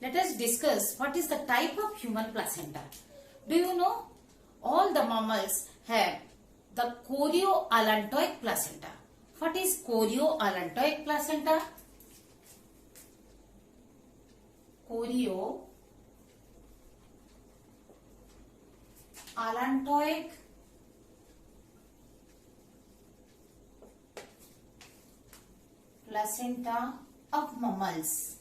let us discuss what is the type of human placenta. Do you know? All the mammals have the chorioallantoic placenta. What is chorioallantoic placenta? Chorioallantoic placenta of mammals.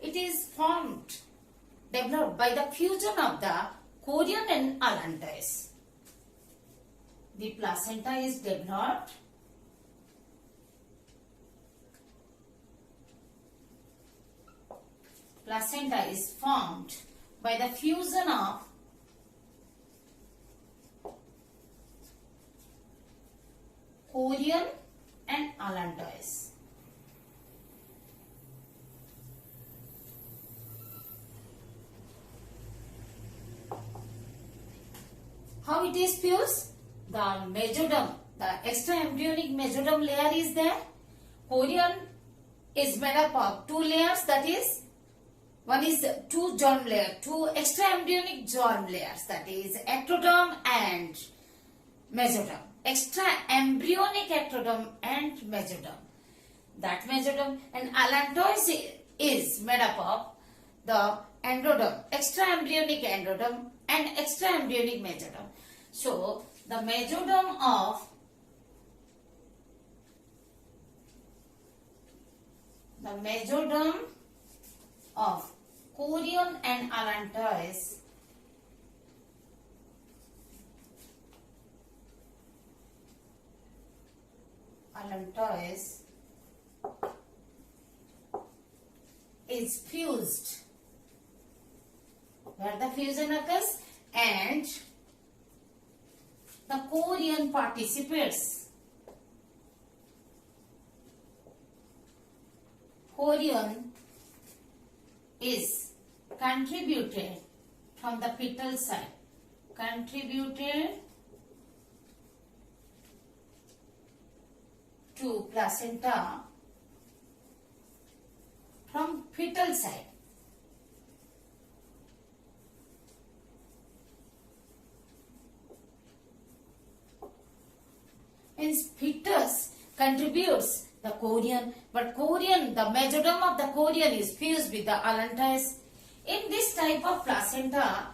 It is developed by the fusion of the chorion and allantois. The placenta is developed formed by the fusion of chorion and allantois. How it is fused? The mesoderm, the extra embryonic mesoderm layer is there. Chorion is made up of two layers, that is, one is two extra embryonic germ layers, that is ectoderm and mesoderm. Extra embryonic ectoderm and mesoderm. That mesoderm and allantois is made up of the endoderm, extra embryonic endoderm and extra embryonic mesoderm. So, the mesoderm of chorion and allantois is fused, where the fusion occurs, and the chorion participates. Chorion is contributed from the fetal side. Contributed to placenta from fetal side. Hence, fetus contributes the chorion, but chorion, the mesoderm of the chorion is fused with the allantois. In this type of placenta,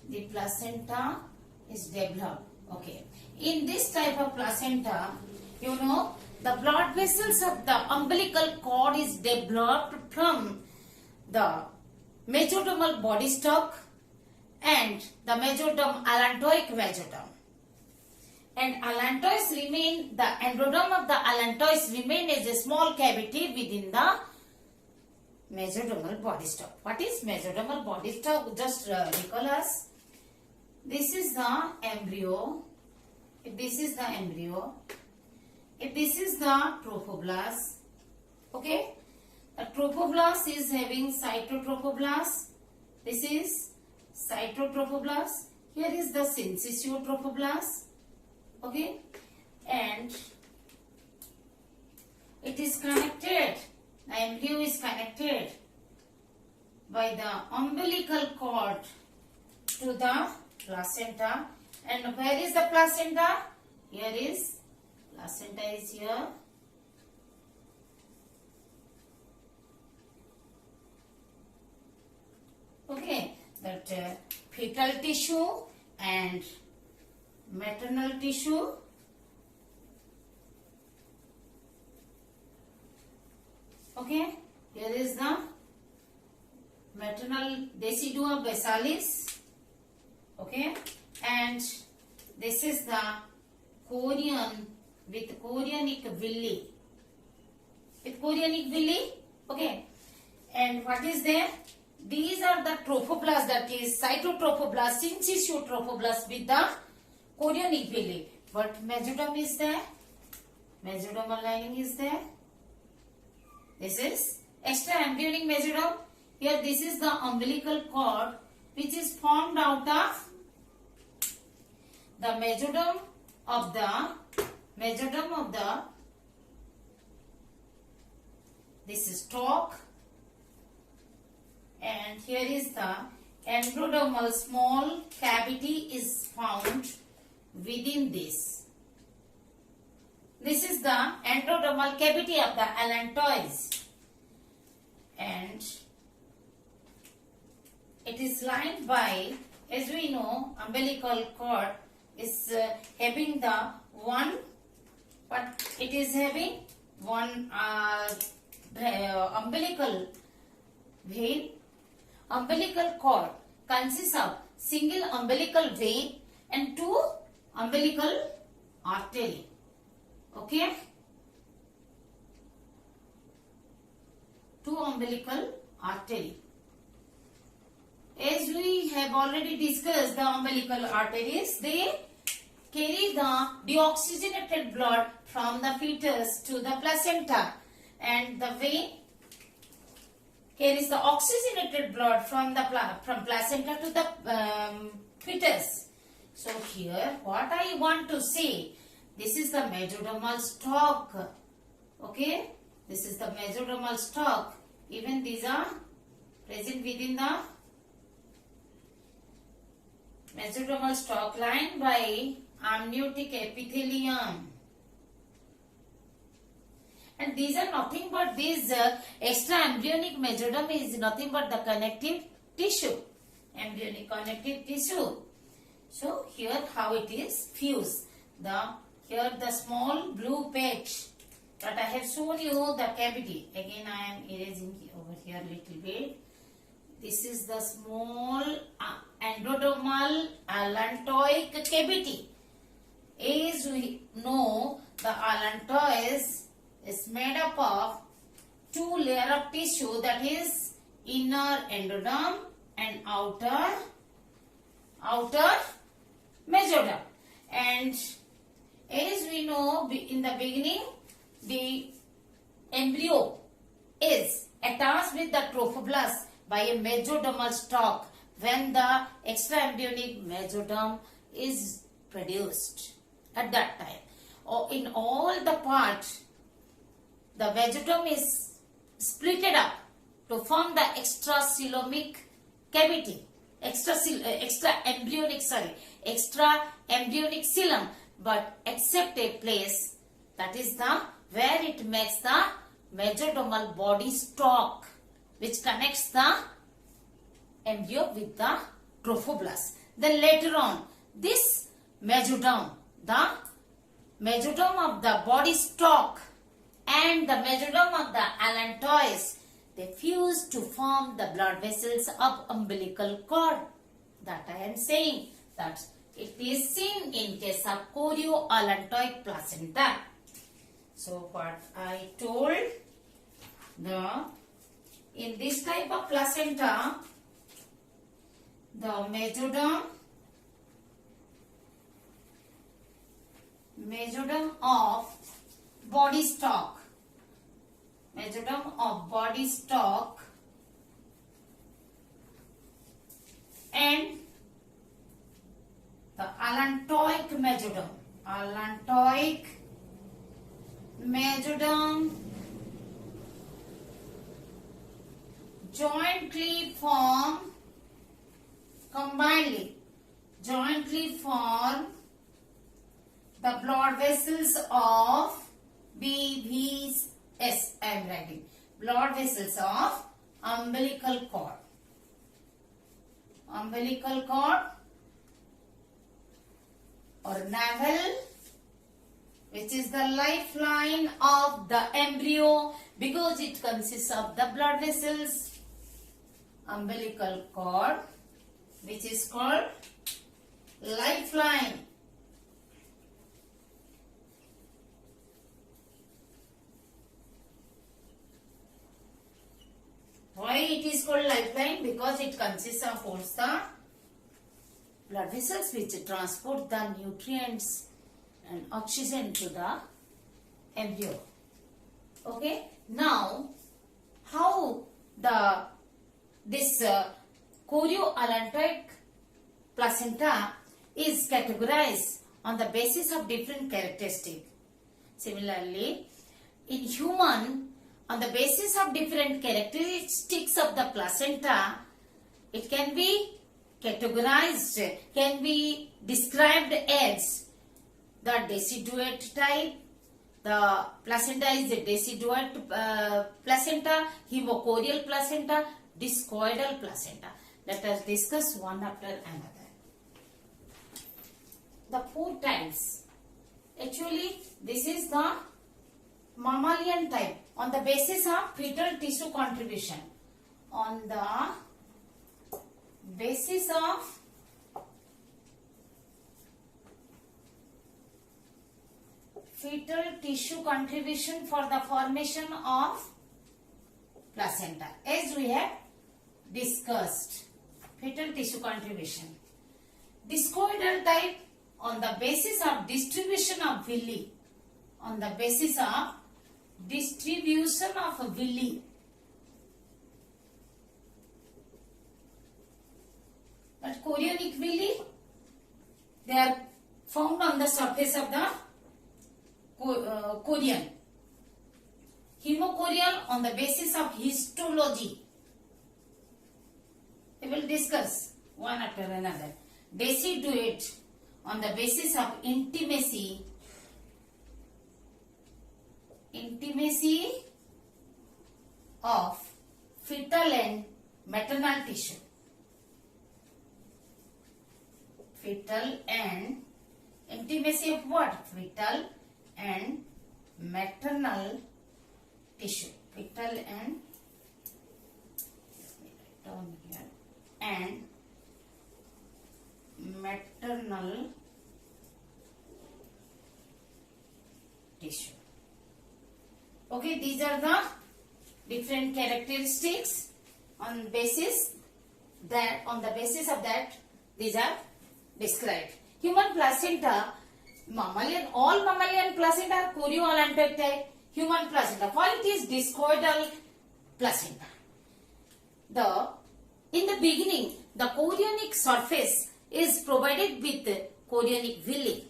the placenta is developed. Okay. In this type of placenta, you know, the blood vessels of the umbilical cord is developed from the mesodermal body stalk and the mesoderm allantoic mesoderm. And allantois remain, the endoderm of the allantois remain as a small cavity within the mesodermal body stalk. What is mesodermal body stalk? Just recall us. This is the embryo. If this is the embryo, if this is the trophoblast, okay? The trophoblast is having cytotrophoblast. This is cytotrophoblast. Here is the syncytiotrophoblast. Okay. And it is connected. The embryo is connected by the umbilical cord to the placenta. And where is the placenta? Here is placenta is here. Okay, that fetal tissue and maternal tissue. Okay, here is the maternal decidua basalis. Okay, and this is the chorion with chorionic villi. With chorionic villi. Okay, and what is there? These are the trophoblasts, that is cytotrophoblast, syncytiotrophoblast with the chorionic villi. But mesoderm is there. Mesodermal lining is there. This is extra embryonic mesoderm. Here this is the umbilical cord which is formed out of the mesoderm of the this is stalk, and here is the endodermal small cavity is found within this. This is the endodermal cavity of the allantois, and it is lined by, as we know, umbilical cord is having the one, but it is having one umbilical vein. Umbilical cord consists of single umbilical vein and two umbilical artery. Okay, two umbilical artery. As we have already discussed, the umbilical arteries, they carry the deoxygenated blood from the fetus to the placenta, and the vein carries the oxygenated blood from placenta to the fetus. So here what I want to say, this is the mesodermal stalk. Okay, this is the mesodermal stalk. Even these are present within the mesodermal stalk lined by amniotic epithelium. And these are nothing but this extra embryonic mesoderm is nothing but the connective tissue, embryonic connective tissue. So here how it is fused. Here the small blue patch that I have shown you the cavity. Again I am erasing over here little bit. This is the small endodermal allantoic cavity. As we know, the allantois is made up of two layers of tissue, that is inner endoderm and outer mesoderm. And as we know, in the beginning, the embryo is attached with the trophoblast by a mesodermal stalk when the extra embryonic mesoderm is produced at that time. Or in all the parts, the mesoderm is splitted up to form the extracoelomic cavity, extra embryonic coelom, but except a place, that is the where it makes the mesodermal body stalk, which connects the embryo with the trophoblast. Then later on, this mesoderm, the mesoderm of the body stalk and the mesoderm of the allantois, they fuse to form the blood vessels of umbilical cord. That I am saying that it is seen in case of chorioallantoic placenta. So what I told, in this type of placenta, the mesoderm of body stalk, and the allantoic mesoderm jointly form the blood vessels of BVS. I am writing blood vessels of umbilical cord. Or navel, which is the lifeline of the embryo because it consists of the blood vessels. Umbilical cord, which is called lifeline. Why it is called lifeline? Because it consists of holds the blood vessels which transport the nutrients and oxygen to the embryo. Okay. Now, how this chorioallantoic placenta is categorized on the basis of different characteristics. Similarly, in human, on the basis of different characteristics of the placenta, it can be categorized, can be described as the deciduate type. The placenta is a deciduate placenta, hemocorial placenta, discoidal placenta. Let us discuss one after another. The 4 types. Actually, this is the mammalian type on the basis of fetal tissue contribution. On the basis of fetal tissue contribution for the formation of placenta, as we have discussed, fetal tissue contribution. Discoidal type on the basis of distribution of villi, on the basis of distribution of villi. But chorionic villi, they are found on the surface of the chorion. Hemocorial on the basis of histology. We will discuss one after another. Deciduate on the basis of intimacy of fetal and maternal tissue. Fetal and intimacy of what? Fetal and maternal tissue. Fetal and, down here, and maternal tissue. Okay, these are the different characteristics on the basis of that these are described. Human placenta, all mammalian placenta are chorioallantoic type. Human placenta, while it is discoidal placenta. In the beginning, the chorionic surface is provided with chorionic villi.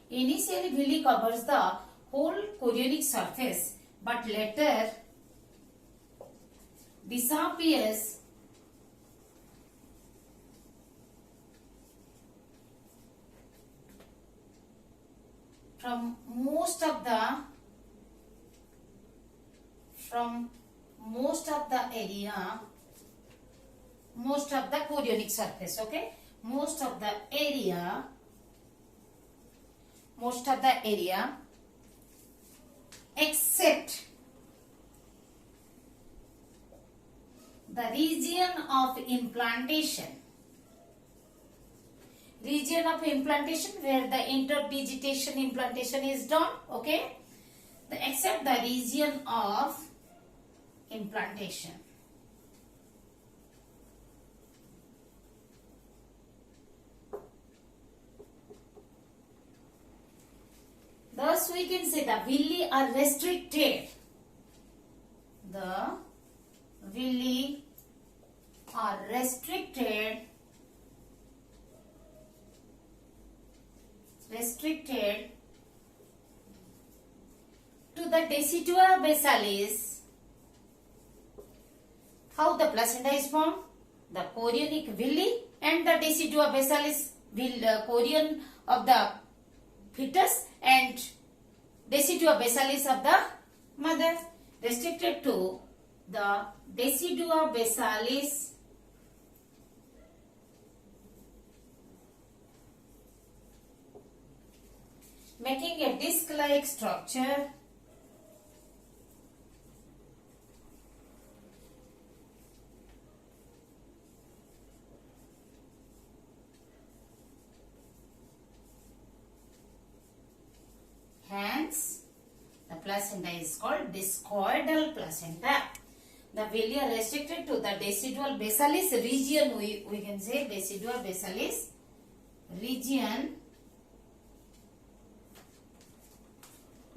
Initially, villi covers the whole chorionic surface, but later disappears from most of the chorionic surface. Okay, most of the area except the region of implantation. Region of implantation where the interdigitation implantation is done. Okay, except the region of implantation. Thus we can say the villi are restricted. The villi are restricted to the decidua basalis. How the placenta is formed? The chorionic villi and the decidua basalis chorion of the fetus and decidua basalis of the mother, restricted to the decidua basalis making a disc-like structure hence the placenta is called discoidal placenta. The villi are restricted to the decidual basalis region. We can say decidual basalis region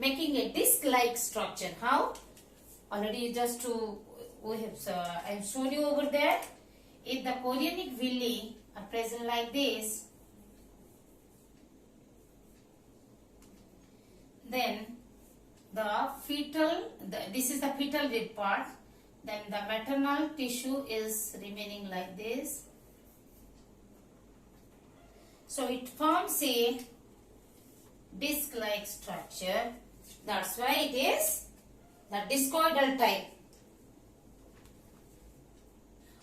making a disc-like structure. How? Already just to I have shown you over there. If the chorionic villi are present like this, then this is the fetal rib part, then the maternal tissue is remaining like this. So it forms a disc-like structure. That's why it is the discoidal type.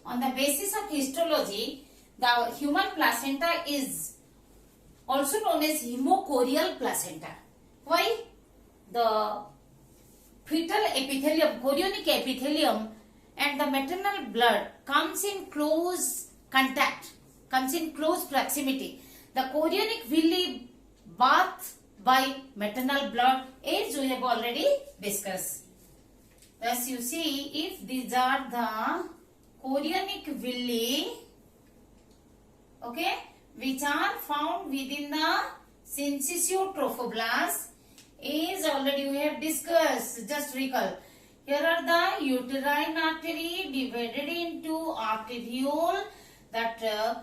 On the basis of histology, the human placenta is also known as hemochorial placenta. Why? The fetal epithelium, chorionic epithelium and the maternal blood comes in close contact, comes in close proximity. The chorionic villi bathed by maternal blood, as we have already discussed. Thus you see, if these are the chorionic villi, okay, which are found within the syncytial trophoblast, as already we have discussed, just recall. Here are the uterine artery divided into arteriole, that the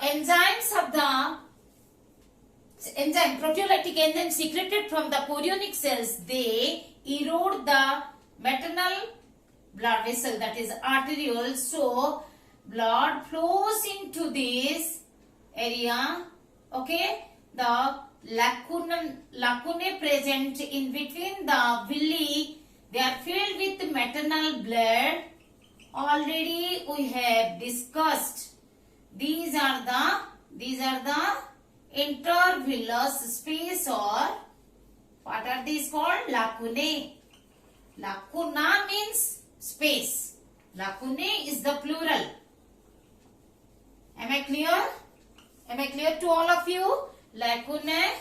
enzymes of the proteolytic enzyme secreted from the chorionic cells, they erode the maternal blood vessel, that is arteriole. So blood flows into this area, okay. The lacunae present in between the villi, they are filled with maternal blood. Already we have discussed. These are the intervillous space, or what are these called? Lacunae. Lacuna means space. Lacunae is the plural. Am I clear? Am I clear to all of you? Lacuna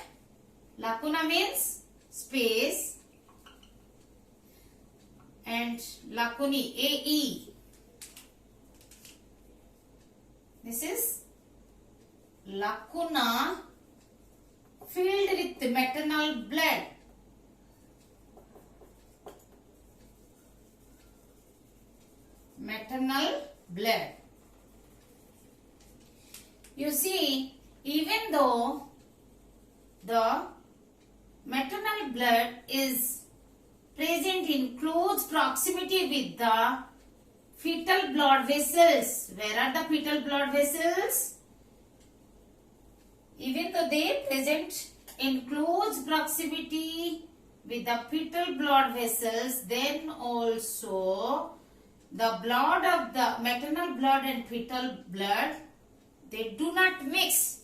means space, and lacunae, AE. This is lacuna filled with maternal blood. Maternal blood. You see, even though the maternal blood is present in close proximity with the fetal blood vessels. Where are the fetal blood vessels? Even though they present in close proximity with the fetal blood vessels, then also the blood of the maternal blood and fetal blood, they do not mix.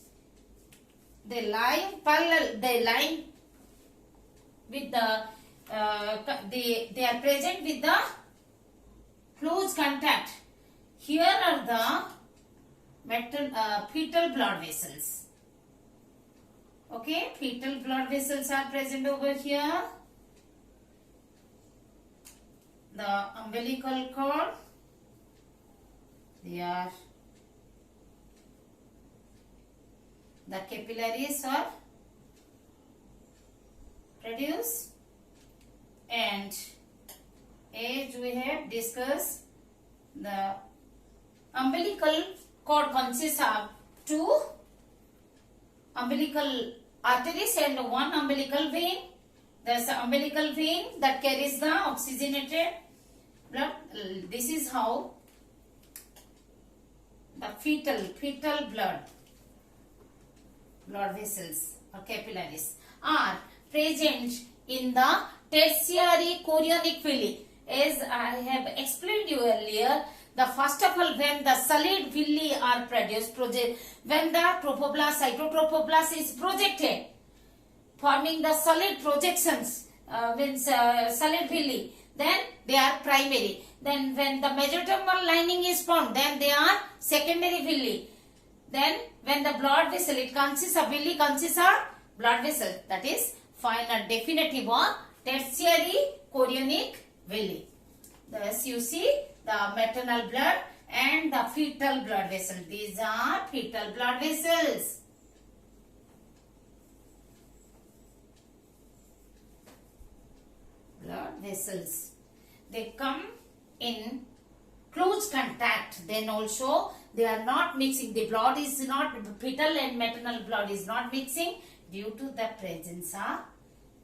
They lie parallel. They lie with the. They are present with the close contact. Here are the fetal blood vessels. Okay, fetal blood vessels are present over here. The umbilical cord. They are. The capillaries are produced, and as we have discussed, the umbilical cord consists of two umbilical arteries and one umbilical vein. There is the umbilical vein that carries the oxygenated blood. This is how the fetal blood vessels or capillaries are present in the tertiary chorionic villi. As I have explained you earlier, the first of all, when the solid villi are produced, when the trophoblast, cytotrophoblast is projected, forming the solid projections, solid villi, then they are primary. Then when the mesodermal lining is formed, then they are secondary villi. Then when the blood vessel, it consists of villi, consists of blood vessel, that is final definitive or tertiary chorionic villi. Thus you see the maternal blood and the fetal blood vessel. These are fetal blood vessels. vessels. They come in close contact. Then also they are not mixing. The blood is not, fetal and maternal blood is not mixing due to the presence of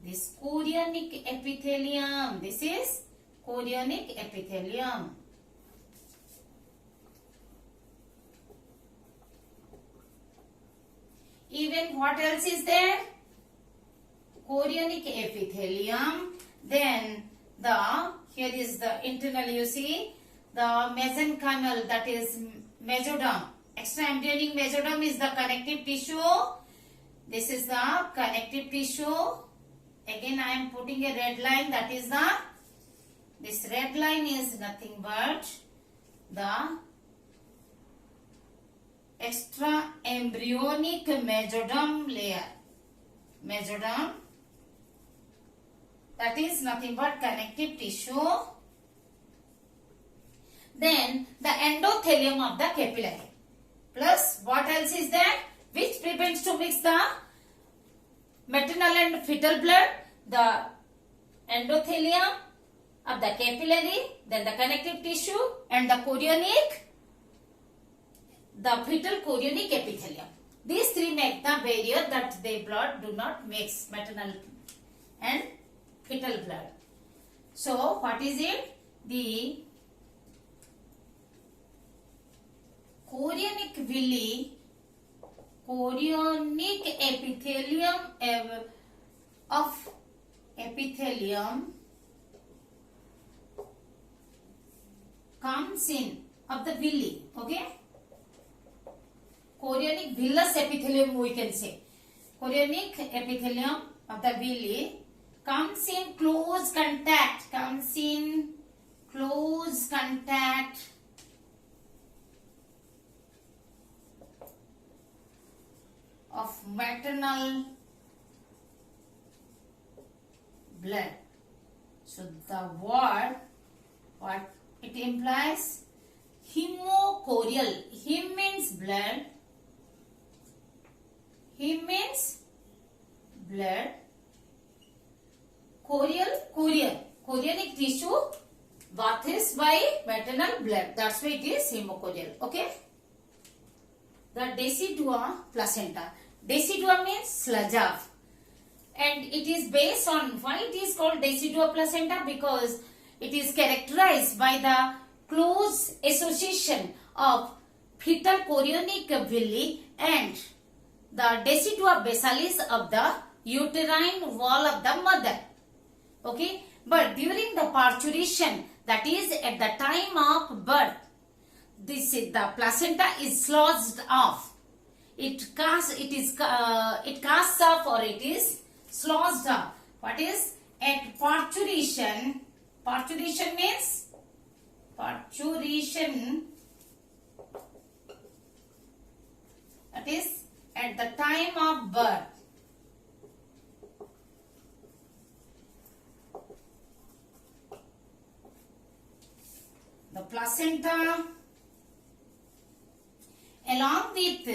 this chorionic epithelium. This is chorionic epithelium. Even what else is there? Chorionic epithelium. Then here is the internal, you see, the mesenchymal, that is mesoderm. Extra-embryonic mesoderm is the connective tissue. This is the connective tissue. Again I am putting a red line, that is this red line is nothing but the extra-embryonic mesoderm layer. Mesoderm, that is nothing but connective tissue. Then the endothelium of the capillary. Plus what else is there? Which prevents to mix the maternal and fetal blood? The endothelium of the capillary, then the connective tissue, and the chorionic, the fetal chorionic epithelium. These three make the barrier that the blood do not mix, maternal and fetal blood. So what is it? The chorionic villi, chorionic epithelium of epithelium comes in of the villi, okay? Chorionic villus epithelium we can say. Chorionic epithelium of the villi comes in close contact, of maternal blood. So the word, what it implies? Hemochorial. Hem means blood. Hem means blood. Chorionic tissue bathed by maternal blood. That's why it is hemochorial. Okay. The decidua placenta. Decidua means sludge of. And it is based on, why it is called decidua placenta? Because it is characterized by the close association of fetal chorionic villi and the decidua basalis of the uterine wall of the mother. Okay, but during the parturition, that is at the time of birth, the placenta is sloughed off. It casts off, or it is sloughed off. What is at parturition? Parturition means that is at the time of birth. The placenta along with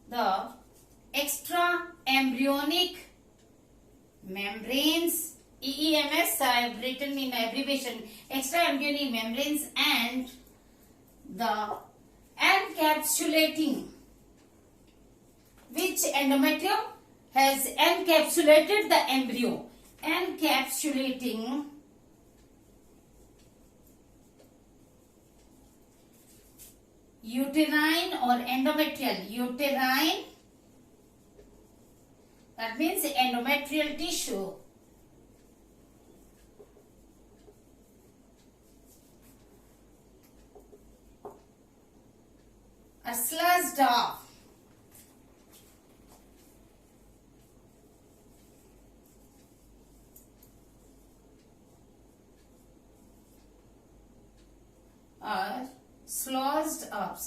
the extra embryonic membranes, EEMS I have written in abbreviation, extra embryonic membranes, and the encapsulating, which endometrium has encapsulated the embryo. Encapsulating uterine or endometrial. Uterine, that means endometrial tissue. Are sliced off. Sloughed up,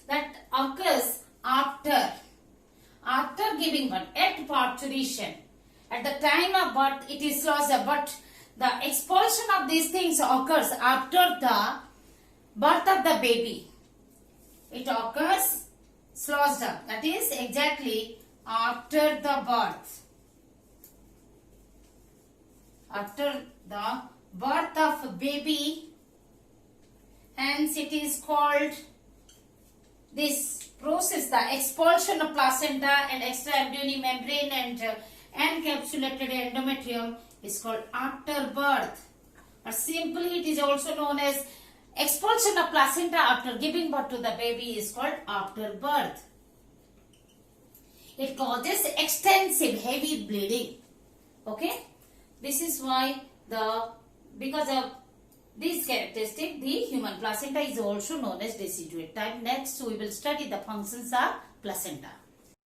that occurs after giving birth, at parturition. At the time of birth it is sloughed up, but the expulsion of these things occurs after the birth of the baby. It occurs closed up. That is exactly after the birth. After the birth of baby, hence it is called this process, the expulsion of placenta and extra embryonic membrane and encapsulated endometrium is called after birth. Or simply it is also known as expulsion of placenta after giving birth to the baby is called after birth. It causes extensive heavy bleeding. Okay. This is why because of this characteristic, the human placenta is also known as deciduate type. Next, we will study the functions of placenta.